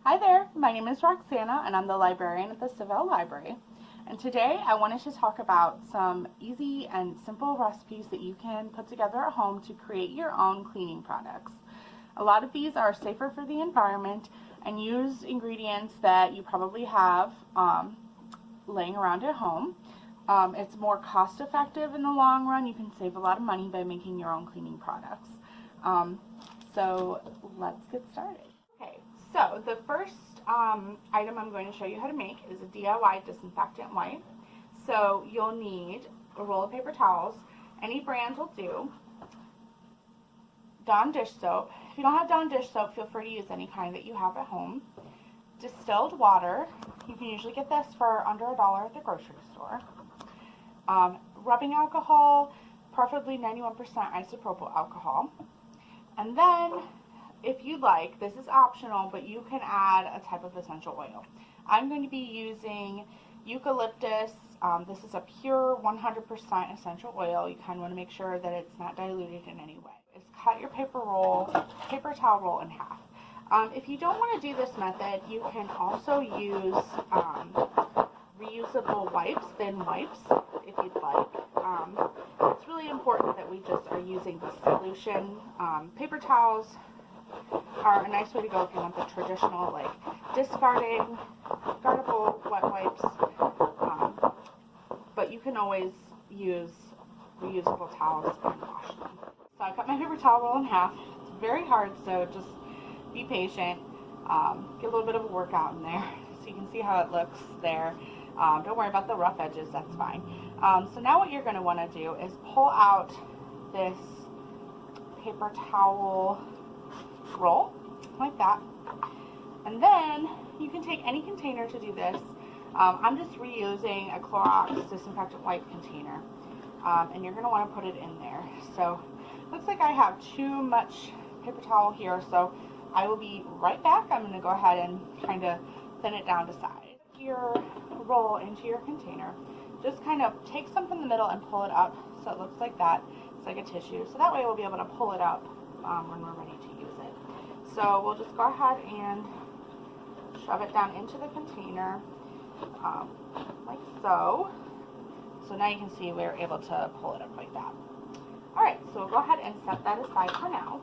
Hi there, my name is Roxana and I'm the librarian at the Seville Library. And today I wanted to talk about some easy and simple recipes that you can put together at home to create your own cleaning products. A lot of these are safer for the environment and use ingredients that you probably have laying around at home. It's more cost effective in the long run. You can save a lot of money by making your own cleaning products. So let's get started. Okay, so the first item I'm going to show you how to make is a DIY disinfectant wipe. So you'll need a roll of paper towels. Any brand will do. Dawn dish soap. If you don't have Dawn dish soap, feel free to use any kind that you have at home. Distilled water. You can usually get this for under $1 at the grocery store. Rubbing alcohol, preferably 91% isopropyl alcohol. And then, if you'd like, this is optional, but you can add a type of essential oil. I'm going to be using eucalyptus. This is a pure 100% essential oil. You kind of want to make sure that it's not diluted in any way. Is cut your paper towel roll in half. If you don't want to do this method, you can also use reusable wipes, thin wipes, if you'd like. It's really important that we just are using the solution. Paper towels are a nice way to go if you want the traditional, like, discardable wet wipes, but you can always use reusable towels and wash them. So I cut my paper towel roll in half. It's very hard, so just be patient. Get a little bit of a workout in there so you can see how it looks there. Don't worry about the rough edges, that's fine. So now what you're going to want to do is pull out this paper towel roll like that, and then you can take any container to do this. I'm just reusing a Clorox disinfectant wipe container, and you're going to want to put it in there. So looks like I have too much paper towel here, so I will be right back. I'm going to go ahead and kind of thin it down to size. Your roll into your container, just kind of take some from the middle and pull it up so it looks like that. It's like a tissue, so that way we'll be able to pull it up when we're ready to use it. So we'll just go ahead and shove it down into the container like so. So now you can see we're able to pull it up like that. Alright, so we'll go ahead and set that aside for now.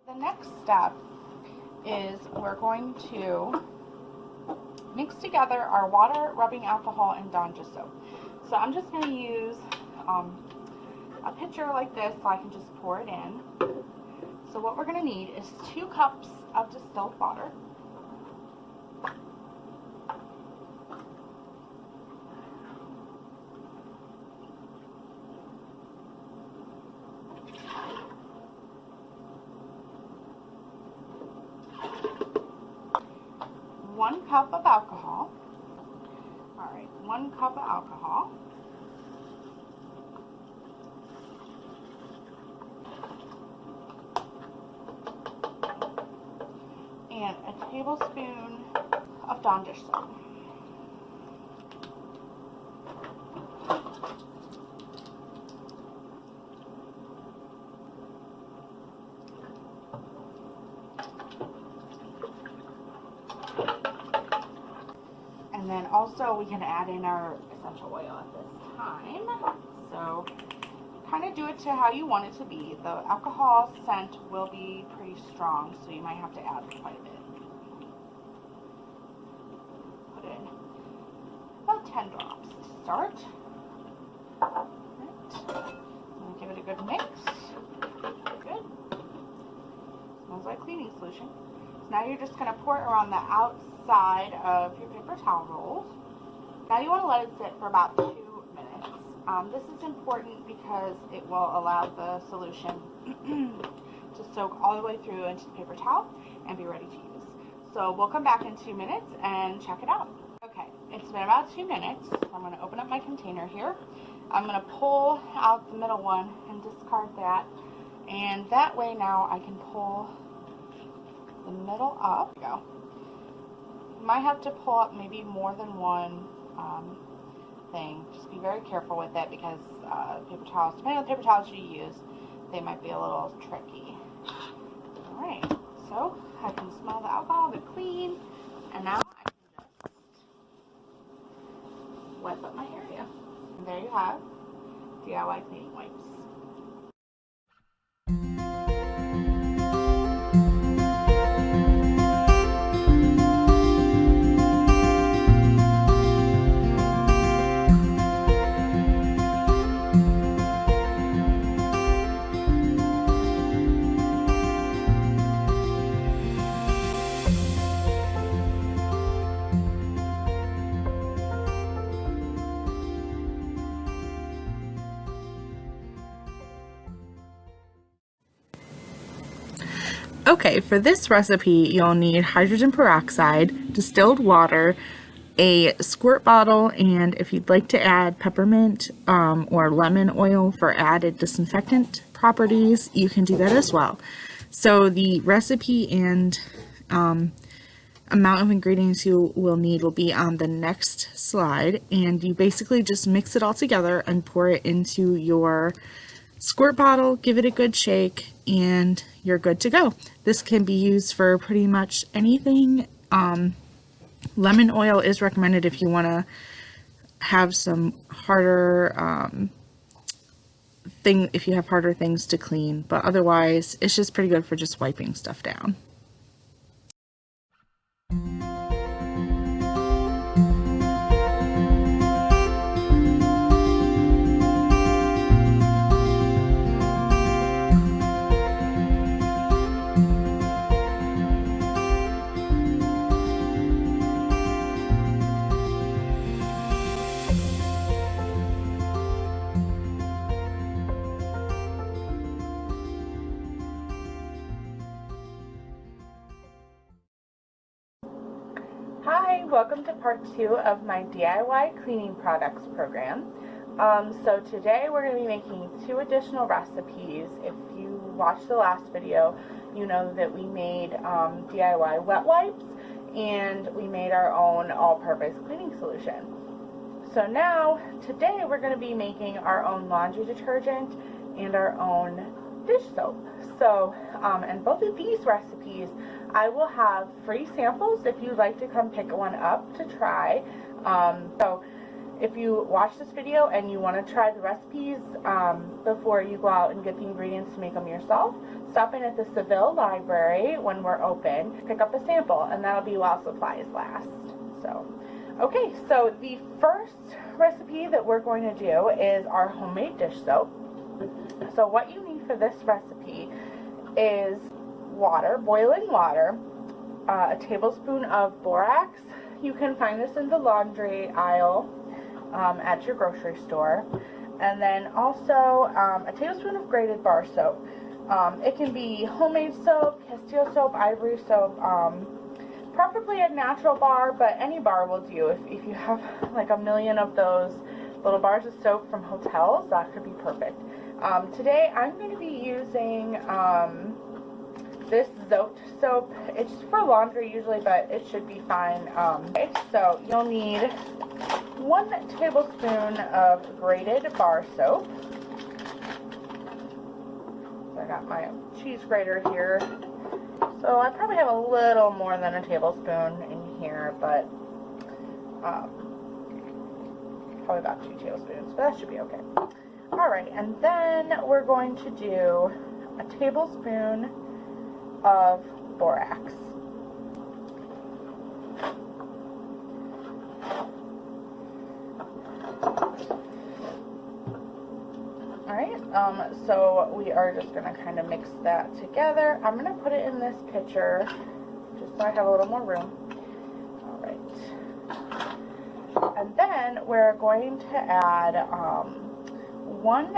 The next step is we're going to mix together our water, rubbing alcohol, and Dawn dish soap. So I'm just going to use a pitcher like this so I can just pour it in. So what we're going to need is 2 cups of distilled water. One cup of alcohol. Alright, 1 cup of alcohol. And a tablespoon of Dawn dish soap. And then also we can add in our essential oil at this time. So kind of do it to how you want it to be. The alcohol scent will be pretty strong, so you might have to add quite a bit. Put in about 10 drops to start. Right. And give it a good mix. Good. Smells like cleaning solution. So now you're just going to pour it around the outside of your paper towel rolls. Now you want to let it sit for about 2 minutes. This is important because it will allow the solution to soak all the way through into the paper towel and be ready to use. So we'll come back in 2 minutes and check it out. Okay, it's been about 2 minutes. So I'm going to open up my container here. I'm going to pull out the middle one and discard that. And that way now I can pull the middle up. There we go. You might have to pull up maybe more than one thing. Just be very careful with it because paper towels, depending on the paper towels you use, they might be a little tricky. Alright, so So I can smell the alcohol, they're clean, and now I can just wipe up my area. And there you have DIY cleaning wipes. Okay, for this recipe, you'll need hydrogen peroxide, distilled water, a squirt bottle, and if you'd like to add peppermint or lemon oil for added disinfectant properties, you can do that as well. So the recipe and amount of ingredients you will need will be on the next slide, and you basically just mix it all together and pour it into your squirt bottle, give it a good shake, and you're good to go. This can be used for pretty much anything. Lemon oil is recommended if you want to have some harder if you have harder things to clean, but otherwise it's just pretty good for just wiping stuff down. Hi, welcome to part 2 of my DIY cleaning products program. So today we're going to be making 2 additional recipes. If you watched the last video, you know that we made DIY wet wipes and we made our own all-purpose cleaning solution. So now, today we're going to be making our own laundry detergent and our own dish soap. So, and both of these recipes, I will have free samples if you'd like to come pick one up to try. So if you watch this video and you want to try the recipes before you go out and get the ingredients to make them yourself, stop in at the Seville Library when we're open, pick up a sample, and that'll be while supplies last. So, okay, so the first recipe that we're going to do is our homemade dish soap. So what you need for this recipe is water, boiling water, a tablespoon of borax. You can find this in the laundry aisle at your grocery store. And then also a tablespoon of grated bar soap. It can be homemade soap, Castile soap, ivory soap, preferably a natural bar, but any bar will do. If you have like a million of those little bars of soap from hotels, that could be perfect. Today I'm going to be using this Zote soap. It's for laundry usually, but it should be fine. Okay, so you'll need 1 tablespoon of grated bar soap. So I got my cheese grater here. So I probably have a little more than a tablespoon in here, but probably about 2 tablespoons, but that should be okay. Alright, and then we're going to do a tablespoon of borax. Alright, so we are just going to kind of mix that together. I'm going to put it in this pitcher just so I have a little more room. Alright. And then we're going to add 1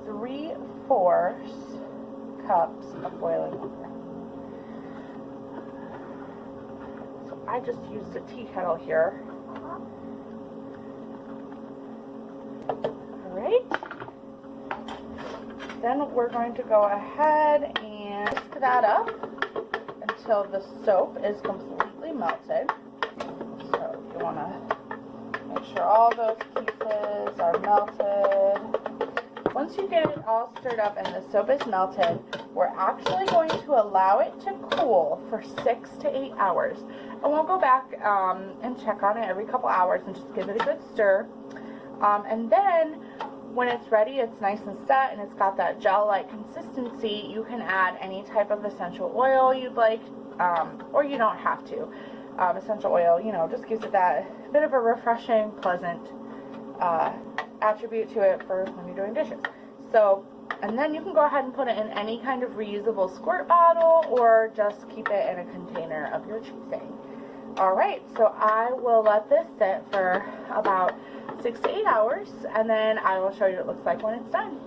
3/4 cups of boiling water. So I just used a tea kettle here. Alright. Then we're going to go ahead and whisk that up until the soap is completely melted. So you want to make sure all those pieces are melted. Once you get it all stirred up and the soap is melted, we're actually going to allow it to cool for 6 to 8 hours. And we'll go back and check on it every couple hours and just give it a good stir. And then when it's ready, it's nice and set and it's got that gel-like consistency, you can add any type of essential oil you'd like, or you don't have to. Essential oil, you know, just gives it that bit of a refreshing, pleasant attribute to it for when you're doing dishes. So, and then you can go ahead and put it in any kind of reusable squirt bottle or just keep it in a container of your choosing. Alright, so I will let this sit for about 6 to 8 hours and then I will show you what it looks like when it's done.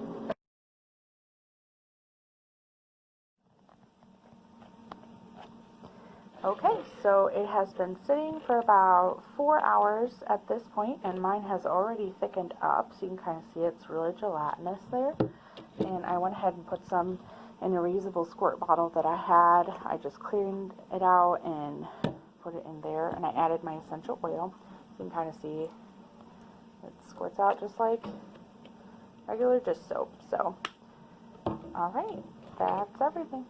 Okay, so it has been sitting for about 4 hours at this point, and mine has already thickened up, so you can kind of see it's really gelatinous there. And I went ahead and put some in a reusable squirt bottle that I had. I just cleaned it out and put it in there, and I added my essential oil. So you can kind of see it squirts out just like regular dish soap. So, alright, that's everything.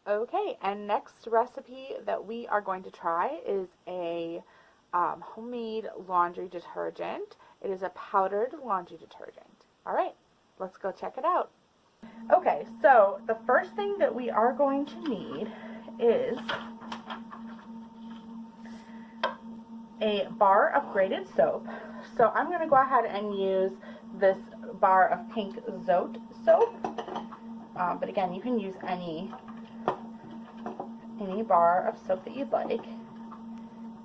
Okay, and next recipe that we are going to try is a homemade laundry detergent. It is a powdered laundry detergent. Alright, let's go check it out. Okay, so the first thing that we are going to need is a bar of grated soap. So I'm going to go ahead and use this bar of pink Zote soap. But again, you can use any bar of soap that you'd like.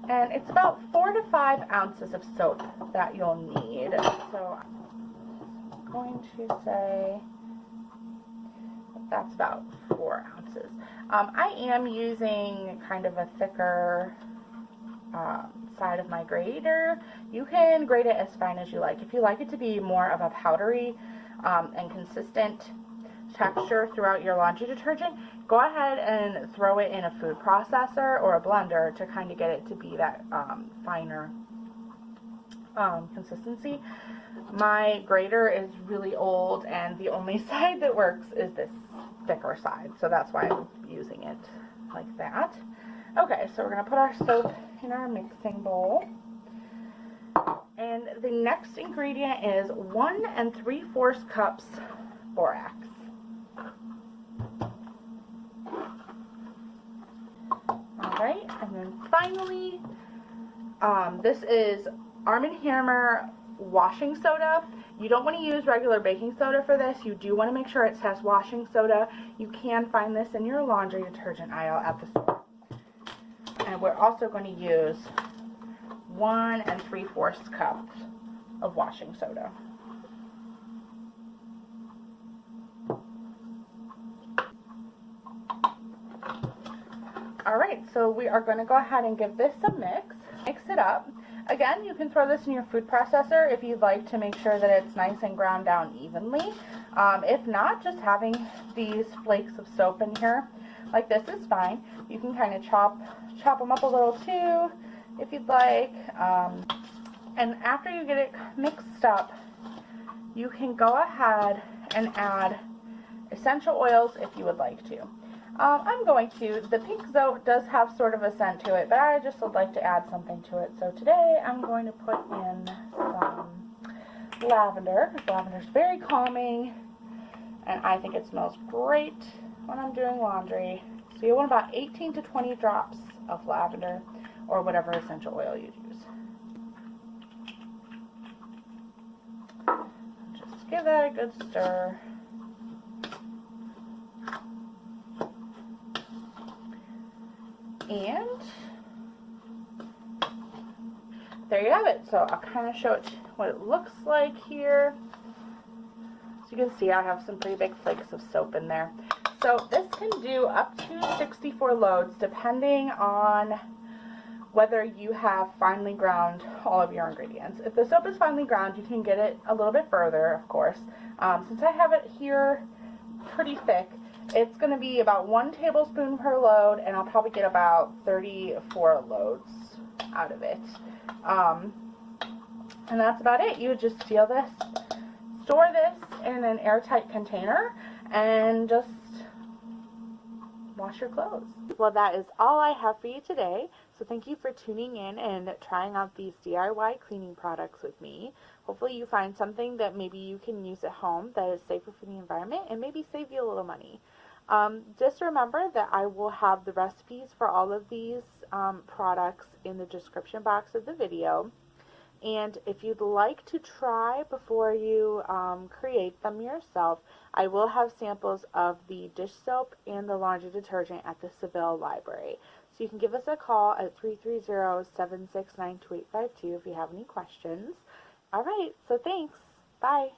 And it's about 4 to 5 ounces of soap that you'll need. So I'm going to say that's about 4 ounces. I am using kind of a thicker side of my grater. You can grate it as fine as you like. If you like it to be more of a powdery and consistent texture throughout your laundry detergent, go ahead and throw it in a food processor or a blender to kind of get it to be that finer consistency. My grater is really old and the only side that works is this thicker side, so that's why I'm using it like that. Okay, so we're going to put our soap in our mixing bowl. And the next ingredient is 1 3/4 cups borax. Alright, and then finally, this is Arm & Hammer washing soda. You don't want to use regular baking soda for this. You do want to make sure it says washing soda. You can find this in your laundry detergent aisle at the store. And we're also going to use 1 3/4 cups of washing soda. Alright, so we are going to go ahead and give this a mix. Mix it up. Again, you can throw this in your food processor if you'd like to make sure that it's nice and ground down evenly. If not, just having these flakes of soap in here like this is fine. You can kind of chop them up a little too if you'd like. And after you get it mixed up, you can go ahead and add essential oils if you would like to. I'm going to. The pink Zote does have sort of a scent to it, but I just would like to add something to it. So today I'm going to put in some lavender, because lavender is very calming, and I think it smells great when I'm doing laundry. So you want about 18 to 20 drops of lavender, or whatever essential oil you use. Just give that a good stir. And there there you have it. So I'll kind of show it what it looks like here. So you can see I have some pretty big flakes of soap in there. So this can do up to 64 loads depending on whether you have finely ground all of your ingredients. If the soap is finely ground, you can get it a little bit further, of course. Since I have it here pretty thick, it's going to be about 1 tablespoon per load, and I'll probably get about 34 loads out of it. And that's about it. You would just seal this, store this in an airtight container, and just wash your clothes. Well, that is all I have for you today. So thank you for tuning in and trying out these DIY cleaning products with me. Hopefully you find something that maybe you can use at home that is safer for the environment and maybe save you a little money. Just remember that I will have the recipes for all of these products in the description box of the video. And if you'd like to try before you create them yourself, I will have samples of the dish soap and the laundry detergent at the Seville Library. So you can give us a call at 330-769-2852 if you have any questions. All right, so thanks. Bye.